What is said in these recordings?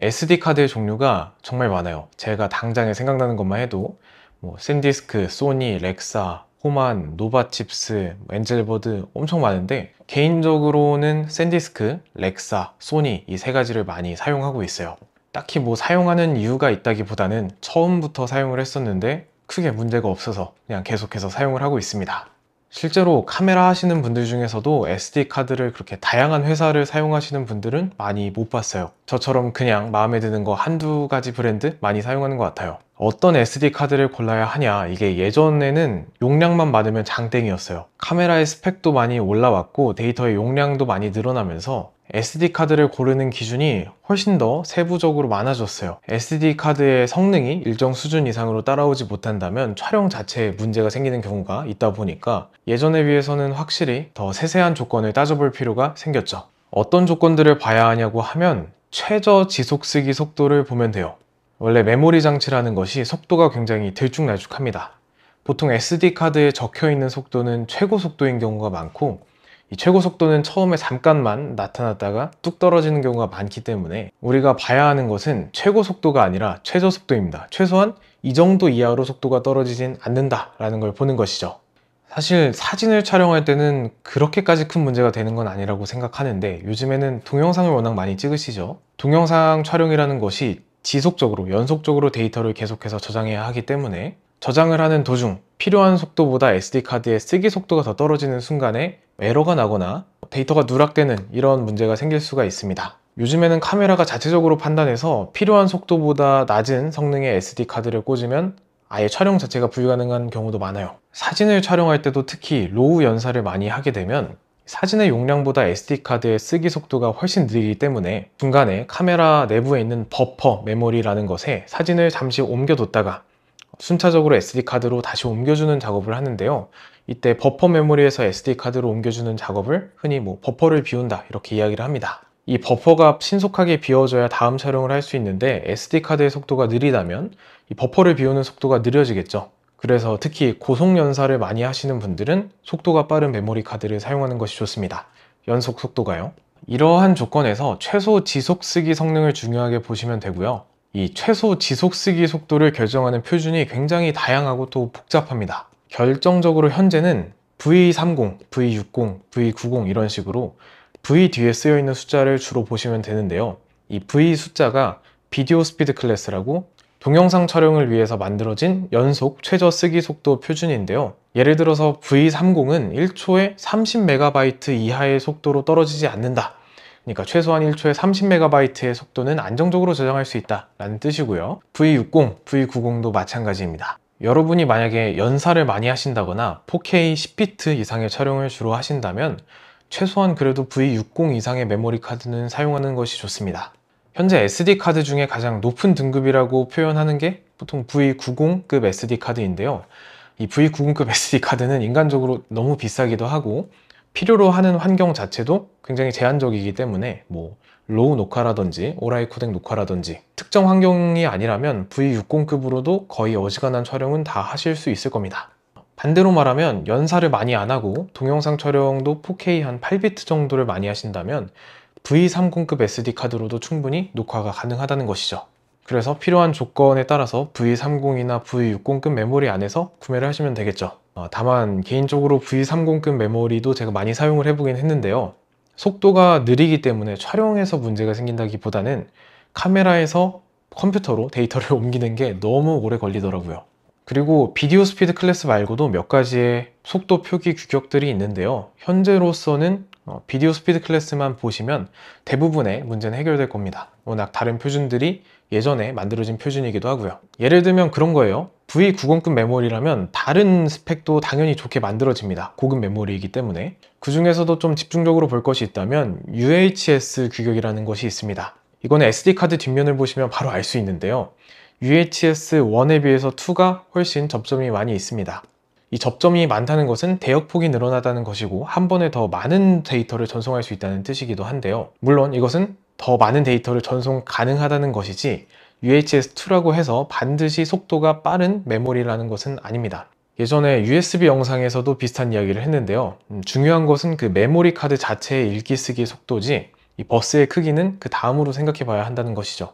SD카드의 종류가 정말 많아요. 제가 당장에 생각나는 것만 해도 샌디스크, 소니, 렉사, 호만, 노바칩스, 엔젤버드 엄청 많은데, 개인적으로는 샌디스크, 렉사, 소니 이 세 가지를 많이 사용하고 있어요. 딱히 사용하는 이유가 있다기보다는 처음부터 사용을 했었는데 크게 문제가 없어서 그냥 계속해서 사용을 하고 있습니다. 실제로 카메라 하시는 분들 중에서도 SD카드를 그렇게 다양한 회사를 사용하시는 분들은 많이 못 봤어요. 저처럼 그냥 마음에 드는 거 한두 가지 브랜드 많이 사용하는 것 같아요. 어떤 SD카드를 골라야 하냐, 이게 예전에는 용량만 많으면 장땡이었어요. 카메라의 스펙도 많이 올라왔고 데이터의 용량도 많이 늘어나면서 SD카드를 고르는 기준이 훨씬 더 세부적으로 많아졌어요. SD카드의 성능이 일정 수준 이상으로 따라오지 못한다면 촬영 자체에 문제가 생기는 경우가 있다 보니까 예전에 비해서는 확실히 더 세세한 조건을 따져볼 필요가 생겼죠. 어떤 조건들을 봐야 하냐고 하면 최저 지속 쓰기 속도를 보면 돼요. 원래 메모리 장치라는 것이 속도가 굉장히 들쭉날쭉합니다. 보통 SD카드에 적혀있는 속도는 최고 속도인 경우가 많고, 이 최고 속도는 처음에 잠깐만 나타났다가 뚝 떨어지는 경우가 많기 때문에 우리가 봐야 하는 것은 최고 속도가 아니라 최저 속도입니다. 최소한 이 정도 이하로 속도가 떨어지진 않는다 라는 걸 보는 것이죠. 사실 사진을 촬영할 때는 그렇게까지 큰 문제가 되는 건 아니라고 생각하는데, 요즘에는 동영상을 워낙 많이 찍으시죠. 동영상 촬영이라는 것이 지속적으로 연속적으로 데이터를 계속해서 저장해야 하기 때문에 저장을 하는 도중 필요한 속도보다 SD카드의 쓰기 속도가 더 떨어지는 순간에 에러가 나거나 데이터가 누락되는 이런 문제가 생길 수가 있습니다. 요즘에는 카메라가 자체적으로 판단해서 필요한 속도보다 낮은 성능의 SD카드를 꽂으면 아예 촬영 자체가 불가능한 경우도 많아요. 사진을 촬영할 때도 특히 로우 연사를 많이 하게 되면 사진의 용량보다 SD카드의 쓰기 속도가 훨씬 느리기 때문에 중간에 카메라 내부에 있는 버퍼 메모리라는 것에 사진을 잠시 옮겨뒀다가 순차적으로 SD카드로 다시 옮겨주는 작업을 하는데요. 이때 버퍼 메모리에서 SD카드로 옮겨주는 작업을 흔히 버퍼를 비운다 이렇게 이야기를 합니다. 이 버퍼가 신속하게 비워져야 다음 촬영을 할 수 있는데 SD카드의 속도가 느리다면 이 버퍼를 비우는 속도가 느려지겠죠. 그래서 특히 고속 연사를 많이 하시는 분들은 속도가 빠른 메모리 카드를 사용하는 것이 좋습니다. 연속 속도가요. 이러한 조건에서 최소 지속 쓰기 성능을 중요하게 보시면 되고요. 이 최소 지속 쓰기 속도를 결정하는 표준이 굉장히 다양하고 또 복잡합니다. 결정적으로 현재는 V30, V60, V90 이런 식으로 V 뒤에 쓰여 있는 숫자를 주로 보시면 되는데요. 이 V 숫자가 비디오 스피드 클래스라고 동영상 촬영을 위해서 만들어진 연속 최저 쓰기 속도 표준인데요. 예를 들어서 V30은 1초에 30MB 이하의 속도로 떨어지지 않는다. 그러니까 최소한 1초에 30MB의 속도는 안정적으로 저장할 수 있다 라는 뜻이고요. V60, V90도 마찬가지입니다. 여러분이 만약에 연사를 많이 하신다거나 4K 10비트 이상의 촬영을 주로 하신다면 최소한 그래도 V60 이상의 메모리 카드는 사용하는 것이 좋습니다. 현재 SD카드 중에 가장 높은 등급이라고 표현하는 게 보통 V90급 SD카드인데요. 이 V90급 SD카드는 인간적으로 너무 비싸기도 하고 필요로 하는 환경 자체도 굉장히 제한적이기 때문에 로우 녹화라든지 오라이 코덱 녹화라든지 특정 환경이 아니라면 V60급으로도 거의 어지간한 촬영은 다 하실 수 있을 겁니다. 반대로 말하면 연사를 많이 안 하고 동영상 촬영도 4K 한 8비트 정도를 많이 하신다면 V30급 SD카드로도 충분히 녹화가 가능하다는 것이죠. 그래서 필요한 조건에 따라서 V30이나 V60급 메모리 안에서 구매를 하시면 되겠죠. 다만 개인적으로 V30급 메모리도 제가 많이 사용을 해보긴 했는데요. 속도가 느리기 때문에 촬영에서 문제가 생긴다기보다는 카메라에서 컴퓨터로 데이터를 옮기는 게 너무 오래 걸리더라고요. 그리고 비디오 스피드 클래스 말고도 몇 가지의 속도 표기 규격들이 있는데요. 현재로서는 비디오 스피드 클래스만 보시면 대부분의 문제는 해결될 겁니다. 워낙 다른 표준들이 예전에 만들어진 표준이기도 하고요. 예를 들면 그런 거예요. V90급 메모리라면 다른 스펙도 당연히 좋게 만들어집니다. 고급 메모리이기 때문에. 그 중에서도 좀 집중적으로 볼 것이 있다면 UHS 규격이라는 것이 있습니다. 이거는 SD카드 뒷면을 보시면 바로 알 수 있는데요. UHS-1에 비해서 2가 훨씬 접점이 많이 있습니다. 이 접점이 많다는 것은 대역폭이 늘어나다는 것이고 한 번에 더 많은 데이터를 전송할 수 있다는 뜻이기도 한데요. 물론 이것은 더 많은 데이터를 전송 가능하다는 것이지 UHS-2라고 해서 반드시 속도가 빠른 메모리라는 것은 아닙니다. 예전에 USB 영상에서도 비슷한 이야기를 했는데요. 중요한 것은 그 메모리 카드 자체의 읽기 쓰기 속도지 이 버스의 크기는 그 다음으로 생각해 봐야 한다는 것이죠.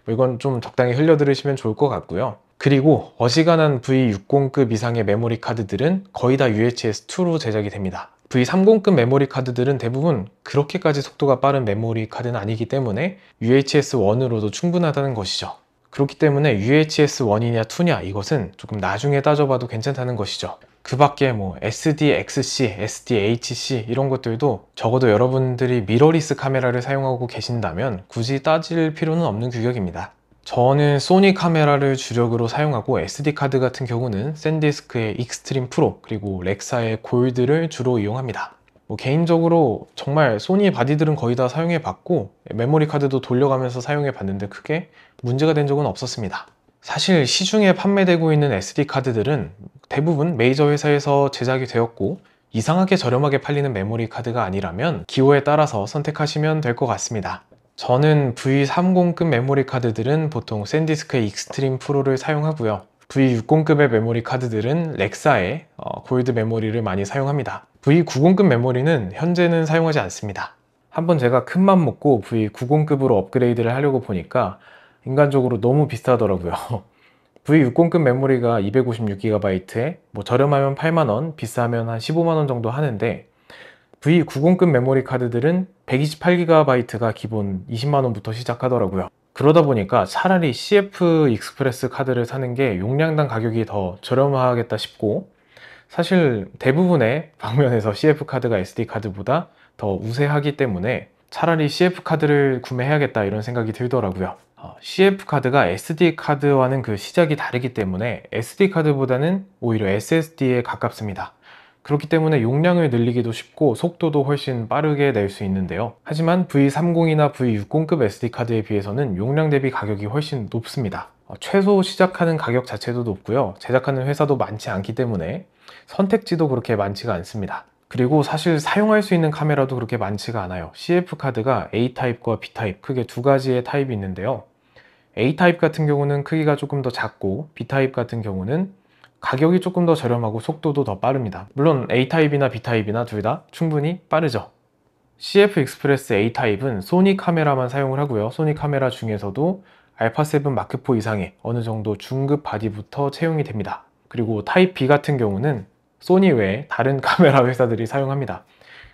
이건 좀 적당히 흘려 들으시면 좋을 것 같고요. 그리고 어지간한 V60급 이상의 메모리 카드들은 거의 다 UHS-2로 제작이 됩니다. V30급 메모리 카드들은 대부분 그렇게까지 속도가 빠른 메모리 카드는 아니기 때문에 UHS-1으로도 충분하다는 것이죠. 그렇기 때문에 UHS-1이냐 2냐 이것은 조금 나중에 따져봐도 괜찮다는 것이죠. 그 밖에 뭐 SDXC, SDHC 이런 것들도 적어도 여러분들이 미러리스 카메라를 사용하고 계신다면 굳이 따질 필요는 없는 규격입니다. 저는 소니 카메라를 주력으로 사용하고 SD카드 같은 경우는 샌디스크의 익스트림 프로 그리고 렉사의 골드를 주로 이용합니다. 개인적으로 정말 소니 바디들은 거의 다 사용해 봤고 메모리 카드도 돌려가면서 사용해 봤는데 크게 문제가 된 적은 없었습니다. 사실 시중에 판매되고 있는 SD카드들은 대부분 메이저 회사에서 제작이 되었고 이상하게 저렴하게 팔리는 메모리 카드가 아니라면 기호에 따라서 선택하시면 될 것 같습니다. 저는 V30급 메모리 카드들은 보통 샌디스크의 익스트림 프로를 사용하고요. V60급의 메모리 카드들은 렉사의 골드 메모리를 많이 사용합니다. V90급 메모리는 현재는 사용하지 않습니다. 한번 제가 큰맘 먹고 V90급으로 업그레이드를 하려고 보니까 인간적으로 너무 비싸더라고요. V60급 메모리가 256GB에 저렴하면 8만원, 비싸면 한 15만원 정도 하는데 V90급 메모리 카드들은 128GB가 기본 20만원부터 시작하더라고요. 그러다 보니까 차라리 CF 익스프레스 카드를 사는 게 용량당 가격이 더 저렴하겠다 싶고 사실 대부분의 방면에서 CF 카드가 SD 카드보다 더 우세하기 때문에 차라리 CF 카드를 구매해야겠다 이런 생각이 들더라고요. CF 카드가 SD 카드와는 그 시작이 다르기 때문에 SD 카드보다는 오히려 SSD에 가깝습니다. 그렇기 때문에 용량을 늘리기도 쉽고 속도도 훨씬 빠르게 낼 수 있는데요. 하지만 V30이나 V60급 SD카드에 비해서는 용량 대비 가격이 훨씬 높습니다. 최소 시작하는 가격 자체도 높고요. 제작하는 회사도 많지 않기 때문에 선택지도 그렇게 많지가 않습니다. 그리고 사실 사용할 수 있는 카메라도 그렇게 많지가 않아요. CF 카드가 A타입과 B타입 크게 두 가지의 타입이 있는데요. A타입 같은 경우는 크기가 조금 더 작고 B타입 같은 경우는 가격이 조금 더 저렴하고 속도도 더 빠릅니다. 물론 A타입이나 B타입이나 둘 다 충분히 빠르죠. CF 익스프레스 A타입은 소니 카메라만 사용을 하고요. 소니 카메라 중에서도 알파7 마크4 이상의 어느 정도 중급 바디부터 채용이 됩니다. 그리고 타입 B 같은 경우는 소니 외에 다른 카메라 회사들이 사용합니다.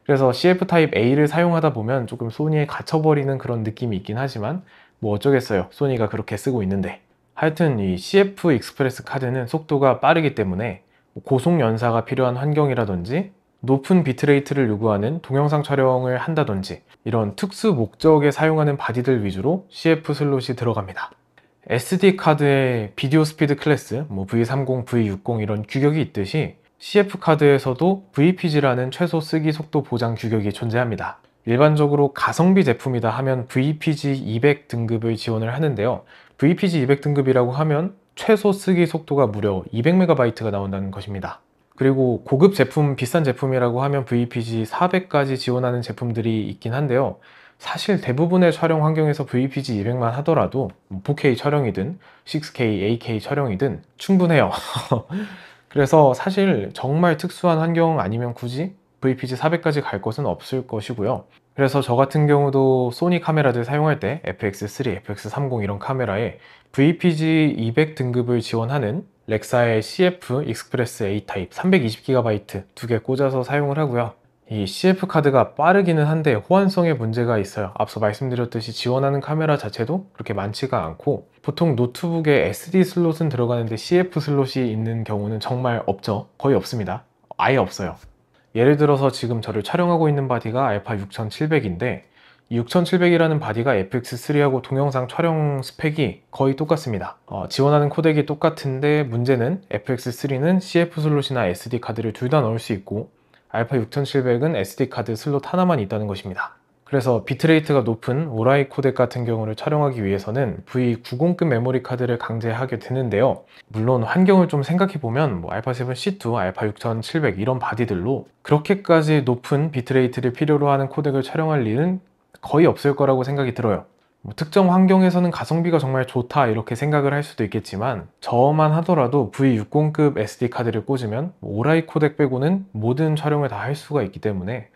그래서 CF 타입 A를 사용하다 보면 조금 소니에 갇혀버리는 그런 느낌이 있긴 하지만 어쩌겠어요. 소니가 그렇게 쓰고 있는데. 하여튼 이 CF 익스프레스 카드는 속도가 빠르기 때문에 고속 연사가 필요한 환경이라든지 높은 비트레이트를 요구하는 동영상 촬영을 한다든지 이런 특수 목적에 사용하는 바디들 위주로 CF 슬롯이 들어갑니다. SD 카드의 비디오 스피드 클래스, V30, V60 이런 규격이 있듯이 CF 카드에서도 VPG라는 최소 쓰기 속도 보장 규격이 존재합니다. 일반적으로 가성비 제품이다 하면 VPG 200 등급을 지원을 하는데요. VPG 200 등급이라고 하면 최소 쓰기 속도가 무려 200MB가 나온다는 것입니다. 그리고 고급 제품, 비싼 제품이라고 하면 VPG 400까지 지원하는 제품들이 있긴 한데요. 사실 대부분의 촬영 환경에서 VPG 200만 하더라도 4K 촬영이든 6K, 8K 촬영이든 충분해요. 그래서 사실 정말 특수한 환경 아니면 굳이 VPG 400까지 갈 것은 없을 것이고요. 그래서 저 같은 경우도 소니 카메라들 사용할 때 FX3, FX30 이런 카메라에 VPG 200 등급을 지원하는 렉사의 CF 익스프레스 A 타입 320GB 두 개 꽂아서 사용을 하고요. 이 CF 카드가 빠르기는 한데 호환성에 문제가 있어요. 앞서 말씀드렸듯이 지원하는 카메라 자체도 그렇게 많지가 않고 보통 노트북에 SD 슬롯은 들어가는데 CF 슬롯이 있는 경우는 정말 없죠. 거의 없습니다. 아예 없어요. 예를 들어서 지금 저를 촬영하고 있는 바디가 알파 6700인데 6700이라는 바디가 FX3하고 동영상 촬영 스펙이 거의 똑같습니다. 지원하는 코덱이 똑같은데 문제는 FX3는 CF 슬롯이나 SD 카드를 둘 다 넣을 수 있고 알파 6700은 SD 카드 슬롯 하나만 있다는 것입니다. 그래서 비트레이트가 높은 오라이 코덱 같은 경우를 촬영하기 위해서는 V90급 메모리 카드를 강제하게 되는데요. 물론 환경을 좀 생각해보면 알파7C2, 알파 6700 이런 바디들로 그렇게까지 높은 비트레이트를 필요로 하는 코덱을 촬영할 일은 거의 없을 거라고 생각이 들어요. 특정 환경에서는 가성비가 정말 좋다 이렇게 생각을 할 수도 있겠지만 저만 하더라도 V60급 SD 카드를 꽂으면 오라이 코덱 빼고는 모든 촬영을 다 할 수가 있기 때문에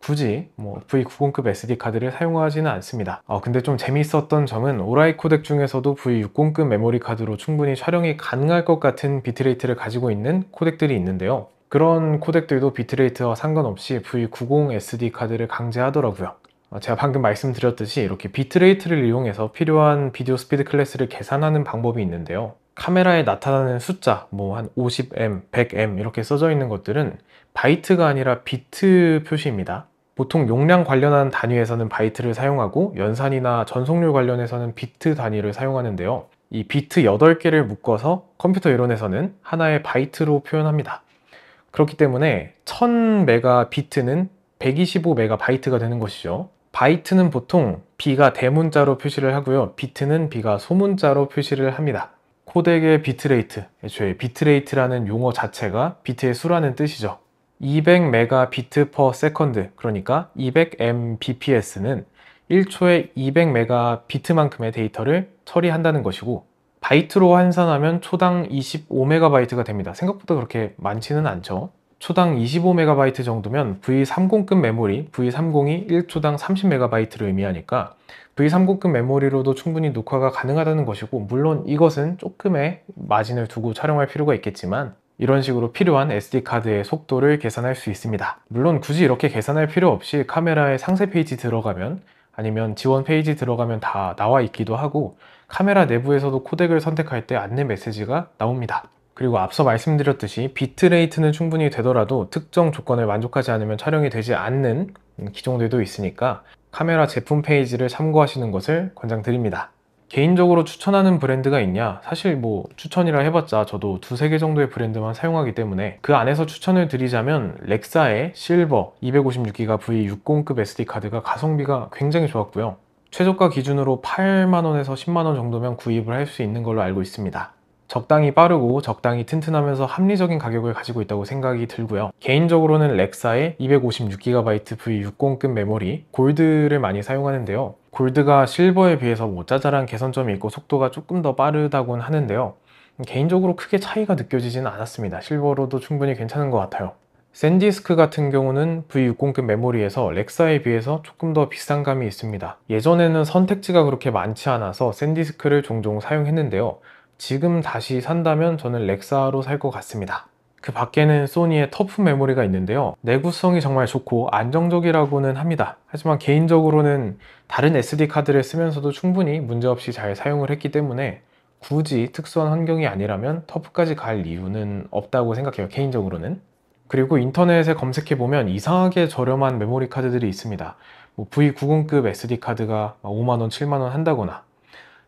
굳이 뭐 V90급 SD카드를 사용하지는 않습니다. 근데 좀 재미있었던 점은 오라이 코덱 중에서도 V60급 메모리 카드로 충분히 촬영이 가능할 것 같은 비트레이트를 가지고 있는 코덱들이 있는데요. 그런 코덱들도 비트레이트와 상관없이 V90 SD 카드를 강제하더라고요. 제가 방금 말씀드렸듯이 이렇게 비트레이트를 이용해서 필요한 비디오 스피드 클래스를 계산하는 방법이 있는데요. 카메라에 나타나는 숫자, 뭐 한 50M, 100M 이렇게 써져 있는 것들은 바이트가 아니라 비트 표시입니다. 보통 용량 관련한 단위에서는 바이트를 사용하고 연산이나 전속률 관련해서는 비트 단위를 사용하는데요. 이 비트 8개를 묶어서 컴퓨터 이론에서는 하나의 바이트로 표현합니다. 그렇기 때문에 1000메가비트는 125메가바이트가 되는 것이죠. 바이트는 보통 B가 대문자로 표시를 하고요. 비트는 B가 소문자로 표시를 합니다. 코덱의 비트레이트, 애초에 비트레이트라는 용어 자체가 비트의 수라는 뜻이죠. 200메가비트 per 세컨드, 그러니까 200mbps는 1초에 200메가비트만큼의 데이터를 처리한다는 것이고, 바이트로 환산하면 초당 25메가바이트가 됩니다. 생각보다 그렇게 많지는 않죠. 초당 25메가바이트 정도면 V30급 메모리, V30이 1초당 30메가바이트를 의미하니까 V30급 메모리로도 충분히 녹화가 가능하다는 것이고, 물론 이것은 조금의 마진을 두고 촬영할 필요가 있겠지만 이런 식으로 필요한 SD카드의 속도를 계산할 수 있습니다. 물론 굳이 이렇게 계산할 필요 없이 카메라의 상세 페이지 들어가면, 아니면 지원 페이지 들어가면 다 나와 있기도 하고, 카메라 내부에서도 코덱을 선택할 때 안내 메시지가 나옵니다. 그리고 앞서 말씀드렸듯이 비트레이트는 충분히 되더라도 특정 조건을 만족하지 않으면 촬영이 되지 않는 기종들도 있으니까 카메라 제품 페이지를 참고하시는 것을 권장드립니다. 개인적으로 추천하는 브랜드가 있냐? 사실 뭐 추천이라 해봤자 저도 2-3개 정도의 브랜드만 사용하기 때문에 그 안에서 추천을 드리자면 렉사의 실버 256기가 V60급 SD카드가 가성비가 굉장히 좋았고요. 최저가 기준으로 8만원에서 10만원 정도면 구입을 할 수 있는 걸로 알고 있습니다. 적당히 빠르고 적당히 튼튼하면서 합리적인 가격을 가지고 있다고 생각이 들고요. 개인적으로는 렉사의 256GB V60급 메모리 골드를 많이 사용하는데요. 골드가 실버에 비해서 뭐 짜잘한 개선점이 있고 속도가 조금 더 빠르다고는 하는데요. 개인적으로 크게 차이가 느껴지지는 않았습니다. 실버로도 충분히 괜찮은 것 같아요. 샌디스크 같은 경우는 V60급 메모리에서 렉사에 비해서 조금 더 비싼 감이 있습니다. 예전에는 선택지가 그렇게 많지 않아서 샌디스크를 종종 사용했는데요. 지금 다시 산다면 저는 렉사로 살 것 같습니다. 그 밖에는 소니의 터프 메모리가 있는데요. 내구성이 정말 좋고 안정적이라고는 합니다. 하지만 개인적으로는 다른 SD카드를 쓰면서도 충분히 문제없이 잘 사용을 했기 때문에 굳이 특수한 환경이 아니라면 터프까지 갈 이유는 없다고 생각해요, 개인적으로는. 그리고 인터넷에 검색해보면 이상하게 저렴한 메모리 카드들이 있습니다. 뭐 V90급 SD카드가 5만원, 7만원 한다거나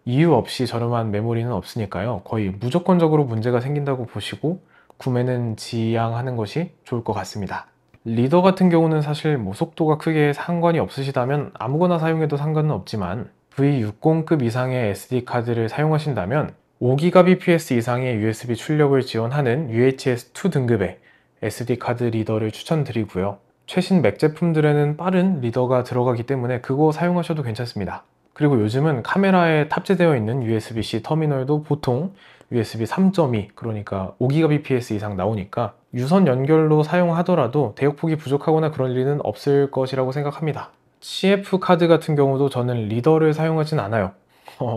이유 없이 저렴한 메모리는 없으니까요. 거의 무조건적으로 문제가 생긴다고 보시고 구매는 지양하는 것이 좋을 것 같습니다. 리더 같은 경우는 사실 뭐 속도가 크게 상관이 없으시다면 아무거나 사용해도 상관은 없지만 V60급 이상의 SD카드를 사용하신다면 5GBps 이상의 USB 출력을 지원하는 UHS-2 등급의 SD카드 리더를 추천드리고요. 최신 맥 제품들에는 빠른 리더가 들어가기 때문에 그거 사용하셔도 괜찮습니다. 그리고 요즘은 카메라에 탑재되어 있는 USB-C 터미널도 보통 USB 3.2, 그러니까 5GBps 이상 나오니까 유선 연결로 사용하더라도 대역폭이 부족하거나 그럴 리는 없을 것이라고 생각합니다. CF 카드 같은 경우도 저는 리더를 사용하진 않아요.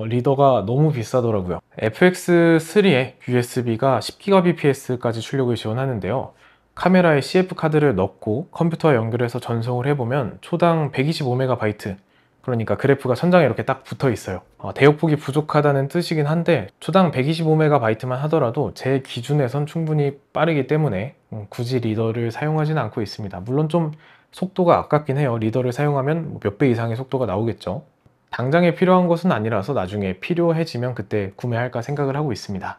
리더가 너무 비싸더라고요. FX3에 USB가 10GBps까지 출력을 지원하는데요. 카메라에 CF 카드를 넣고 컴퓨터와 연결해서 전송을 해보면 초당 125MB, 그러니까 그래프가 천장에 이렇게 딱 붙어 있어요. 대역폭이 부족하다는 뜻이긴 한데 초당 125MB만 하더라도 제 기준에선 충분히 빠르기 때문에 굳이 리더를 사용하지는 않고 있습니다. 물론 좀 속도가 아깝긴 해요. 리더를 사용하면 몇 배 이상의 속도가 나오겠죠. 당장에 필요한 것은 아니라서 나중에 필요해지면 그때 구매할까 생각을 하고 있습니다.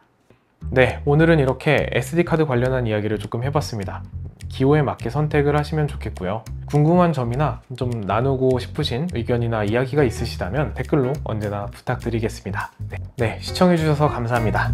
네, 오늘은 이렇게 SD카드 관련한 이야기를 조금 해봤습니다. 기호에 맞게 선택을 하시면 좋겠고요. 궁금한 점이나 좀 나누고 싶으신 의견이나 이야기가 있으시다면 댓글로 언제나 부탁드리겠습니다. 네, 시청해주셔서 감사합니다.